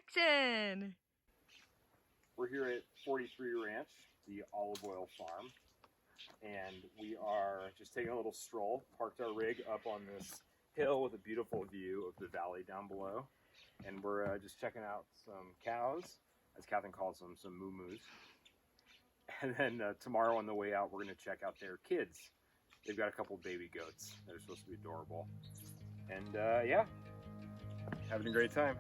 Action! We're here at 43 Ranch, the olive oil farm, and we are just taking a little stroll, parked our rig up on this hill with a beautiful view of the valley down below, and we're just checking out some cows, as Catherine calls them, some moo-moos. And then tomorrow on the way out, we're going to check out their kids. They've got a couple baby goats that are supposed to be adorable. And yeah, having a great time.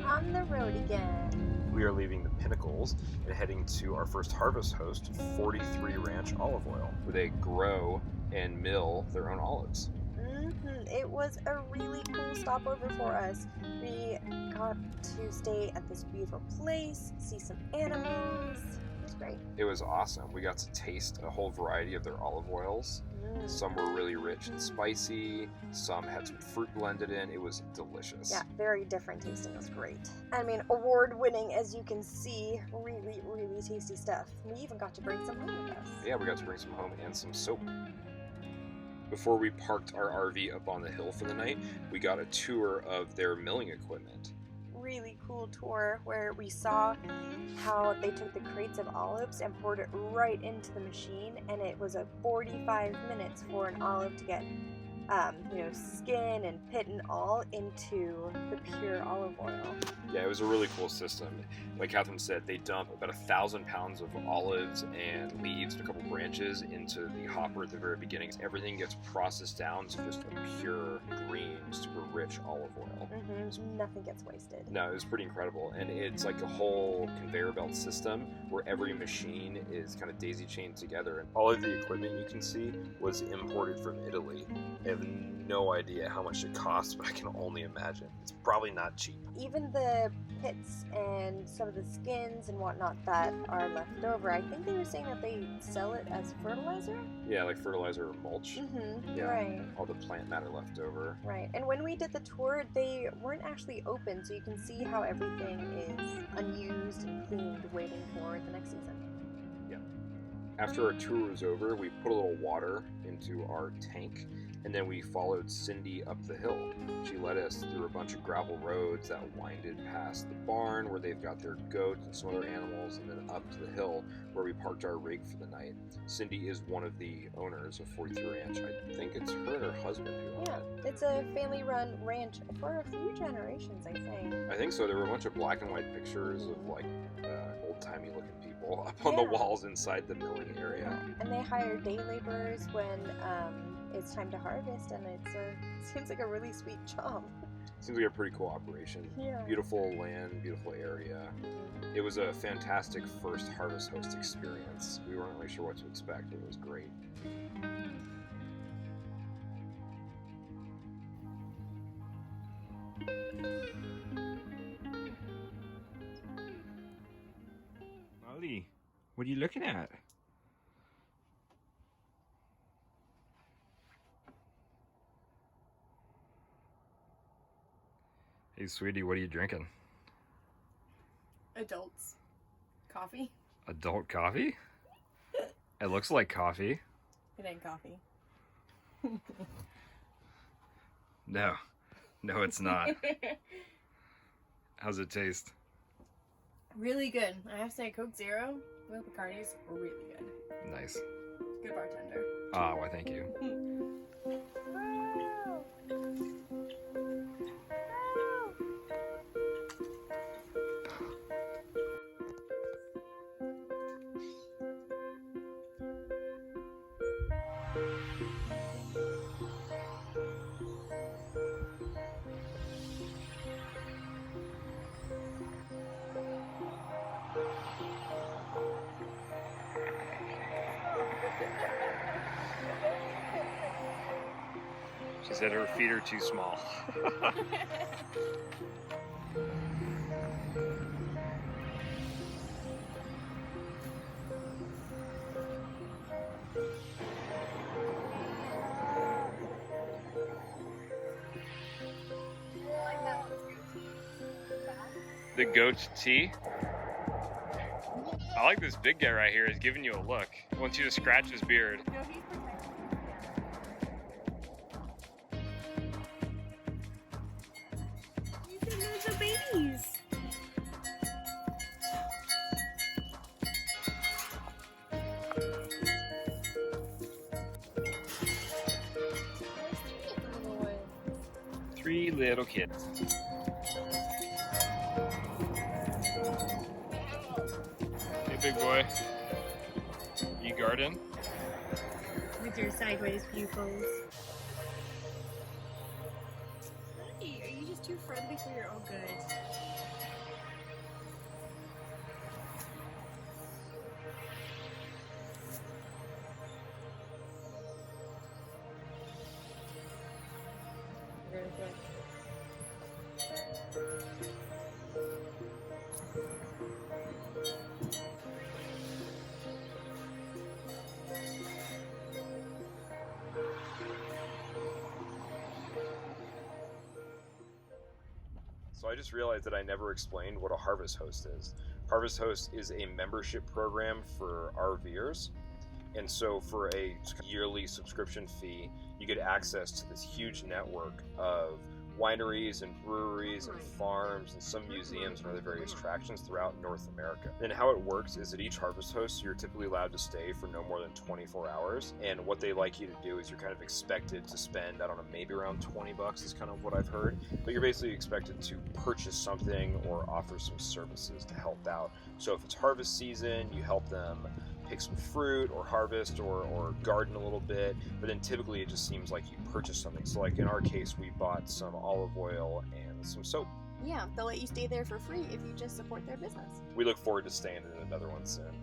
On the road again. We are leaving the Pinnacles and heading to our first harvest host, 43 Ranch Olive Oil, where they grow and mill their own olives. It was a really cool stopover for us. We got to stay at this beautiful place, see some animals. It was great. It was awesome. We got to taste a whole variety of their olive oils. Some were really rich and spicy. Some had some fruit blended in. It was delicious. Yeah, very different tasting. It was great. I mean, award-winning, as you can see. Really, really tasty stuff. We even got to bring some home with us. Yeah, we got to bring some home and some soap. Before we parked our RV up on the hill for the night, we got a tour of their milling equipment. Really cool tour where we saw how they took the crates of olives and poured it right into the machine, and it was a 45 minutes for an olive to get skin and pit and all into the pure olive oil. Yeah, it was a really cool system. Like Catherine said, they dump about 1,000 pounds of olives and leaves and a couple branches into the hopper at the very beginning. Everything gets processed down to just a pure, green, super rich olive oil. Nothing gets wasted. No, it was pretty incredible. And it's like a whole conveyor belt system where every machine is kind of daisy chained together. And all of the equipment you can see was imported from Italy. I have no idea how much it costs, but I can only imagine. It's probably not cheap. Even the pits and some of the skins and whatnot that are left over, I think they were saying that they sell it as fertilizer? Yeah, like fertilizer or mulch. Yeah, right. All the plant matter left over. Right. And when we did the tour, they weren't actually open, so you can see how everything is unused and cleaned, waiting for the next season. Yeah. After our tour was over, we put a little water into our tank, and then we followed Cindy up the hill. She led us through a bunch of gravel roads that winded past the barn where they've got their goats and some other animals, and then up to the hill where we parked our rig for the night. Cindy is one of the owners of 43 Ranch. I think it's her and her husband who own it. It's a family-run ranch for a few generations, I think. I think so. There were a bunch of black and white pictures of like old-timey looking people up on the walls inside the milling area. And they hire day laborers when it's time to harvest, and it seems like a really sweet job. Seems like a pretty cool operation. Yeah. Beautiful land, beautiful area. It was a fantastic first harvest host experience. We weren't really sure what to expect, but it was great. Molly, what are you looking at? Hey, sweetie, what are you drinking? Adults. Coffee? Adult coffee? It looks like coffee. It ain't coffee. No, it's not. How's it taste? Really good. I have to say, Coke Zero with Bacardi's really good. Nice. Good bartender. Ah, why thank you. She said her feet are too small. The goat tea. I like this big guy right here. He's giving you a look. He wants you to scratch his beard. No, he's protecting you. These are little babies. Three little kids. Hey, big boy. You garden? With your sideways pupils. Hey, are you just too friendly for your own good? Very good. So I just realized that I never explained what a Harvest Host is. Harvest Host is a membership program for RVers. And so for a yearly subscription fee, you get access to this huge network of wineries and breweries and farms and some museums and other various attractions throughout North America. And how it works is at each Harvest Host, you're typically allowed to stay for no more than 24 hours. And what they like you to do is you're kind of expected to spend, I don't know, maybe around 20 bucks is kind of what I've heard. But you're basically expected to purchase something or offer some services to help out. So if it's harvest season, you help them pick some fruit or harvest or garden a little bit, but then typically it just seems like you purchase something. So like in our case, we bought some olive oil and some soap. Yeah, they'll let you stay there for free if you just support their business. We look forward to staying in another one soon.